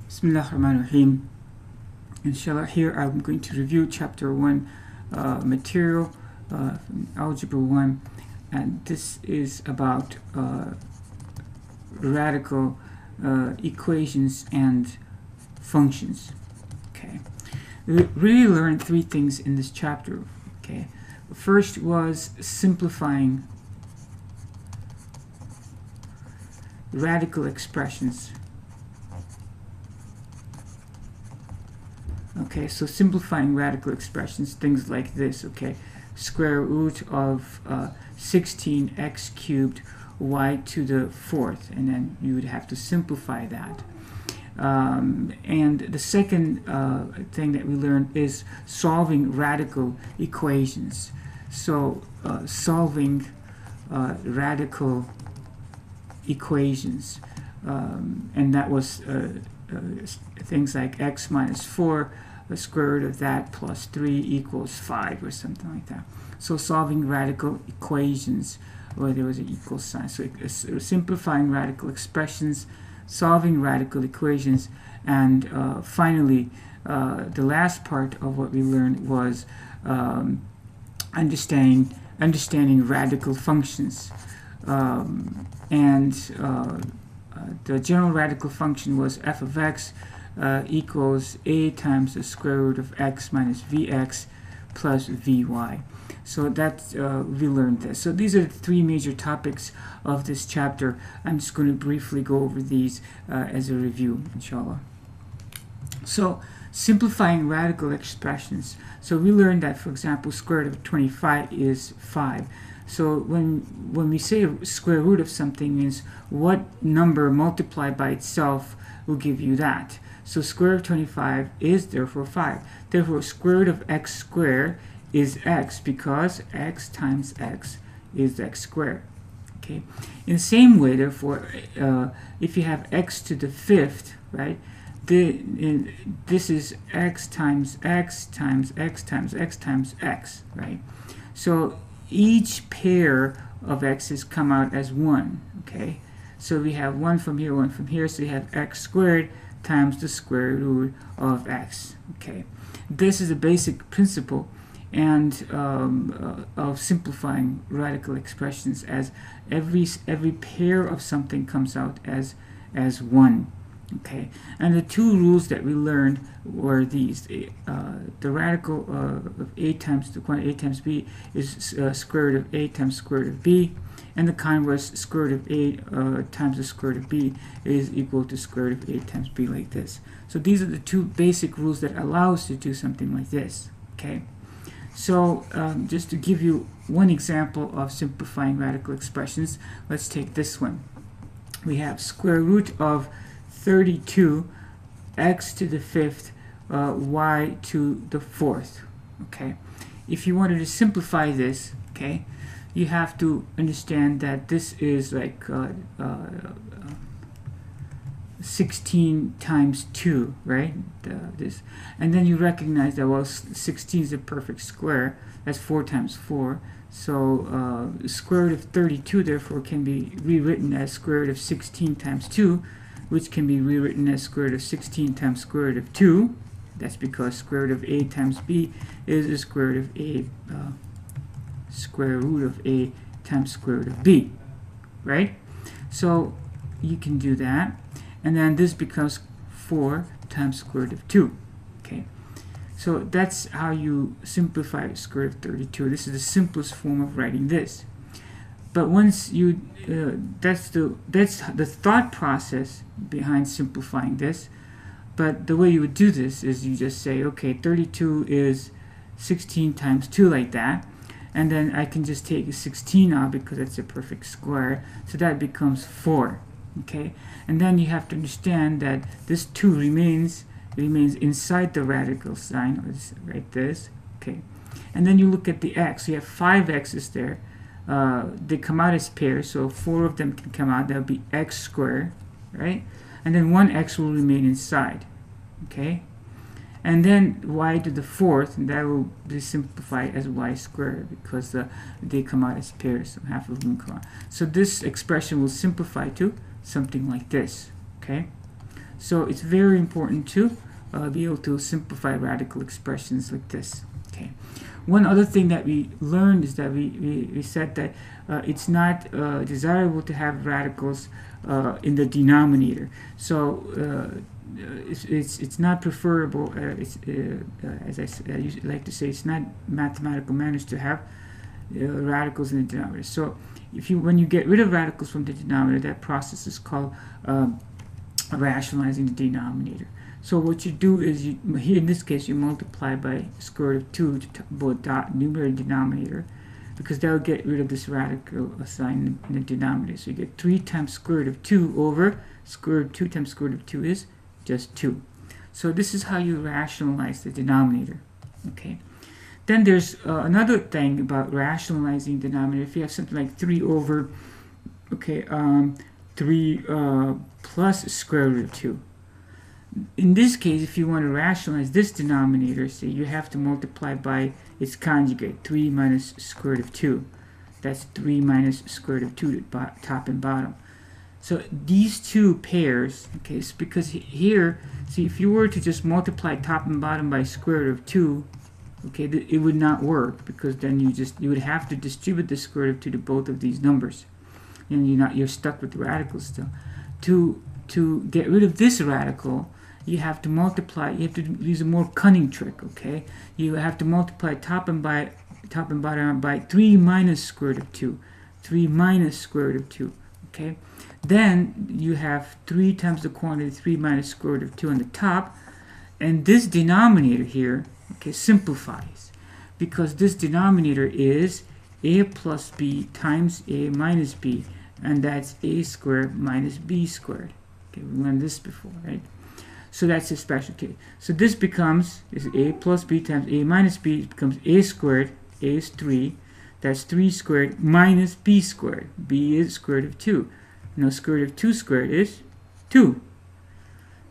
Bismillahirrahmanirrahim. Inshallah, here I'm going to review chapter 1 material from Algebra 1, and this is about radical equations and functions. Okay, we really learned three things in this chapter. Okay, first was simplifying radical expressions. Okay, so simplifying radical expressions, things like this, okay, square root of 16x cubed y to the fourth, and then you would have to simplify that. And the second thing that we learned is solving radical equations. So solving radical equations, and that was things like x minus 4, the square root of that plus 3 equals 5 or something like that. So solving radical equations where there was an equal sign. So simplifying radical expressions, solving radical equations, and finally the last part of what we learned was understanding radical functions. The general radical function was f of x equals a times the square root of x minus vx plus vy. So that we learned this. So these are the three major topics of this chapter. I'm just going to briefly go over these as a review, inshallah. So simplifying radical expressions. So we learned that, for example, square root of 25 is 5. So when we say square root of something, means what number multiplied by itself will give you that. So square root of 25 is therefore 5. Therefore square root of x squared is x, because x times x is x squared. Okay. In the same way, therefore, if you have x to the fifth, right, this is x times x times x times x times x, right? So each pair of x's come out as 1. Okay, so we have 1 from here, 1 from here, so we have x squared times the square root of x. Okay, this is a basic principle and of simplifying radical expressions, as every pair of something comes out as 1. Okay, and the two rules that we learned were these. The radical of a times the quantity a times b is square root of a times square root of b, and the converse, square root of a times the square root of b is equal to square root of a times b, like this. So these are the two basic rules that allow us to do something like this. Okay, so just to give you one example of simplifying radical expressions, let's take this one. We have square root of 32 x to the fifth y to the fourth. Okay, if you wanted to simplify this, okay, you have to understand that this is like 16 times 2, right? This, and then you recognize that, well, 16 is a perfect square. That's 4 times 4. So square root of 32 therefore can be rewritten as square root of 16 times 2, which can be rewritten as square root of 16 times square root of 2. That's because square root of a times b is the square root of a square root of a times square root of b, right? So you can do that, and then this becomes 4 times square root of 2. Okay, so that's how you simplify square root of 32. This is the simplest form of writing this. But once you, that's the thought process behind simplifying this. But the way you would do this is you just say, okay, 32 is 16 times 2, like that. And then I can just take 16 out because it's a perfect square. So that becomes 4. Okay, and then you have to understand that this 2 remains inside the radical sign, or right this. Okay, and then you look at the x. You have 5 x's there. They come out as pairs, so 4 of them can come out. That would be x squared, right? And then 1 x will remain inside. Okay, and then y to the fourth, and that will be simplified as y squared, because they come out as pairs, so half of them come out. So this expression will simplify to something like this. Okay, So it's very important to be able to simplify radical expressions like this. Okay. One other thing that we learned is that we said that it's not desirable to have radicals in the denominator. So it's not preferable. As I usually like to say, it's not mathematical manners to have radicals in the denominator. So when you get rid of radicals from the denominator, that process is called rationalizing the denominator. So what you do is, here in this case, you multiply by square root of 2 to both numerator and denominator, because that will get rid of this radical sign in the denominator. So you get 3 times square root of 2 over square root of 2 times square root of 2 is just 2. So this is how you rationalize the denominator. Okay. Then there's another thing about rationalizing the denominator. If you have something like 3 over, 3 plus square root of 2. In this case, if you want to rationalize this denominator, say you have to multiply by its conjugate, 3 minus square root of 2. That's 3 minus square root of 2 to top and bottom. So these two pairs, okay, it's because here, see, if you were to just multiply top and bottom by square root of 2, okay, it would not work, because then you would have to distribute the square root of 2 to both of these numbers, and you're stuck with the radicals still. To get rid of this radical, you have to multiply. You have to use a more cunning trick. Okay, you have to multiply top and bottom by 3 minus square root of 2. 3 minus square root of 2. Okay, then you have 3 times the quantity 3 minus square root of 2 on the top, and this denominator here, okay, simplifies, because this denominator is a plus b times a minus b, and that's a squared minus b squared. Okay, we learned this before, right? So that's a special case. So this becomes a plus b times a minus b, becomes a squared. A is 3. That's 3 squared minus b squared. B is square root of 2. Now square root of 2 squared is 2.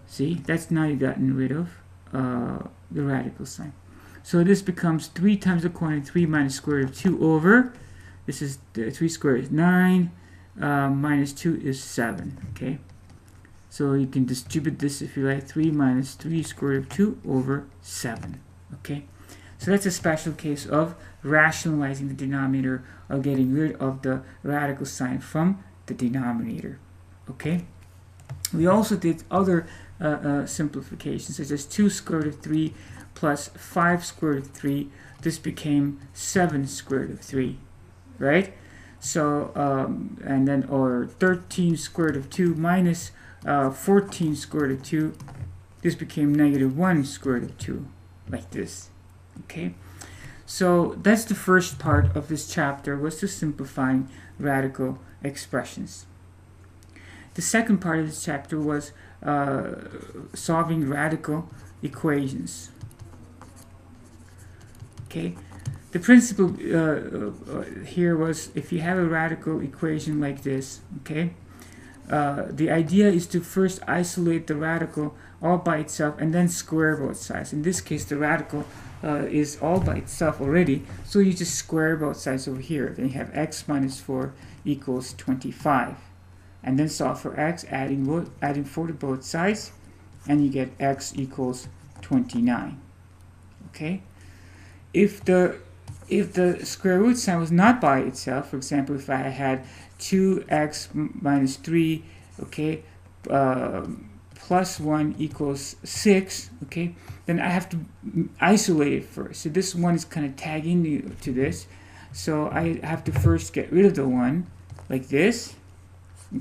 See, that's now you've gotten rid of the radical sign. So this becomes 3 times the quantity 3 minus square root of 2 over, this is 3 squared is 9, minus 2 is 7. Okay, so you can distribute this if you like, 3 minus 3 square root of 2 over 7. Okay, so that's a special case of rationalizing the denominator, or getting rid of the radical sign from the denominator. Okay, we also did other simplifications, such as 2 square root of 3 plus 5 square root of 3. This became 7 square root of 3, right? So and then, or 13 square root of 2 minus 14 square root of 2. This became negative 1 square root of 2, like this. Okay, so that's the first part of this chapter, was to simplifying radical expressions. The second part of this chapter was solving radical equations. Okay, the principle here was, if you have a radical equation like this, okay, the idea is to first isolate the radical all by itself and then square both sides. In this case, the radical is all by itself already, so you just square both sides over here. Then you have x minus 4 equals 25. And then solve for x, adding 4 to both sides, and you get x equals 29. Okay? If the square root sign was not by itself, for example, if I had 2x minus 3, okay, plus 1 equals 6, okay, then I have to isolate it first. So this one is kind of tagging to this, so I have to first get rid of the 1, like this.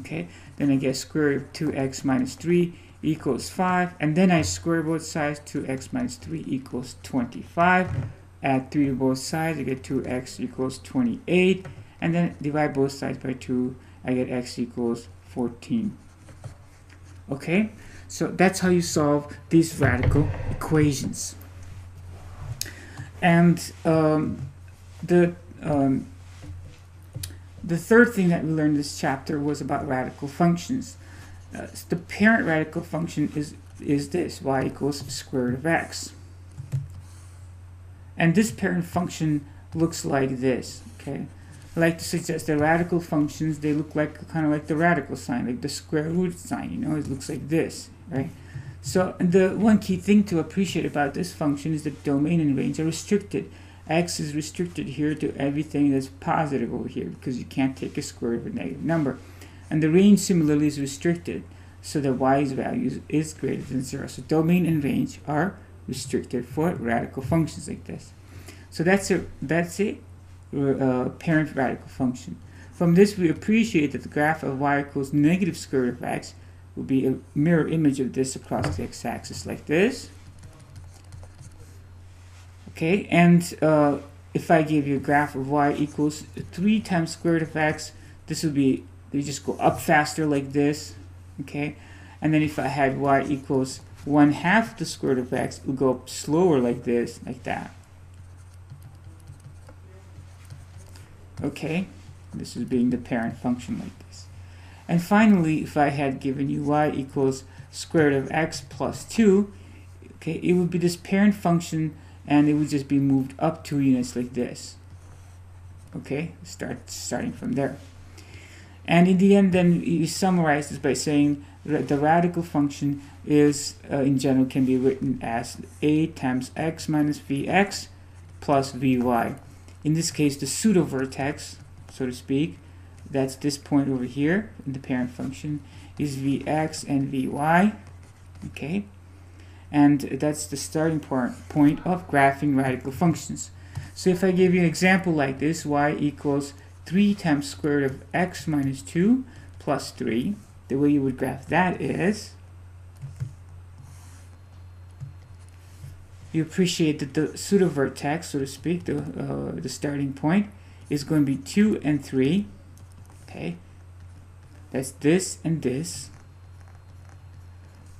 Okay, then I get square root of 2x minus 3 equals 5, and then I square both sides. 2x minus 3 equals 25. Add 3 to both sides, I get 2x equals 28, and then divide both sides by 2, I get x equals 14. Okay, so that's how you solve these radical equations. And the third thing that we learned in this chapter was about radical functions. The parent radical function is this, y equals square root of x. And this parent function looks like this. Okay, I like to suggest that radical functions, they look like kind of like the radical sign, like the square root sign. You know, it looks like this. right? So the one key thing to appreciate about this function is that domain and range are restricted. X is restricted here to everything that's positive over here because you can't take a square root of a negative number. And the range similarly is restricted so that y's value is greater than 0. So domain and range are restricted for radical functions like this. So that's a parent radical function. From this we appreciate that the graph of y equals negative square root of x will be a mirror image of this across the x-axis like this. Okay, and if I give you a graph of y equals 3 times square root of x, this would be, they just go up faster like this. Okay, and then if I had y equals 1/2 the square root of x, it will go up slower like this, like that. Okay, this is being the parent function like this. And finally, if I had given you y equals square root of x plus 2, okay, it would be this parent function and it would just be moved up 2 units like this. Okay, starting from there. And in the end, then you summarize this by saying that the radical function is, in general, can be written as a times x minus vx plus vy. In this case, the pseudo-vertex, so to speak, that's this point over here in the parent function, is vx and vy. Okay, and that's the starting point of graphing radical functions. So if I give you an example like this, y equals 3 times square root of x minus 2 plus 3, the way you would graph that is, you appreciate that the pseudo-vertex, so to speak, the starting point, is going to be 2 and 3. Okay, that's this and this.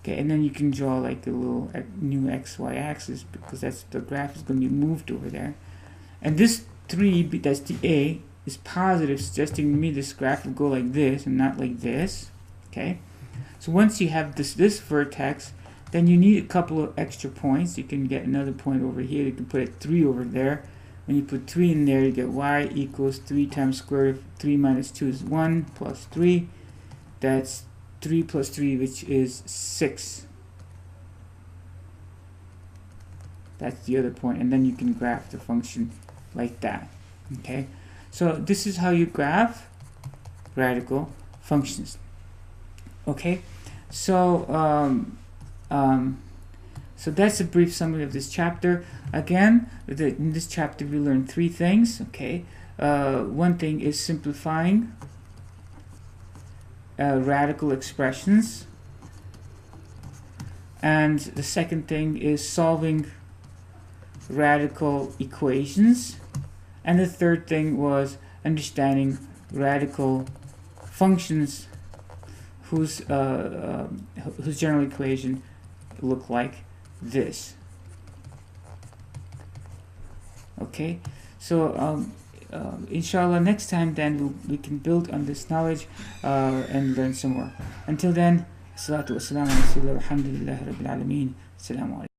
Okay, and then you can draw like a little new xy axis because that's the graph is going to be moved over there. And this 3, that's the a, is positive, suggesting to me this graph will go like this and not like this. Okay, so once you have this vertex, then you need a couple of extra points. You can get another point over here. You can put a 3 over there. When you put 3 in there, you get y equals 3 times square root of 3 minus 2 is 1 plus 3. That's 3 plus 3, which is 6. That's the other point. And then you can graph the function like that. Okay, so this is how you graph radical functions. Okay, so so that's a brief summary of this chapter. Again, in this chapter we learned 3 things. Okay, one thing is simplifying radical expressions, and the second thing is solving radical equations, and the third thing was understanding radical functions whose general equation look like this. Okay, so inshallah next time then we can build on this knowledge and learn some more. Until then, salatu wassalamu ala rasulillah, alhamdulillahi rabbil alameen. Assalamu alaikum.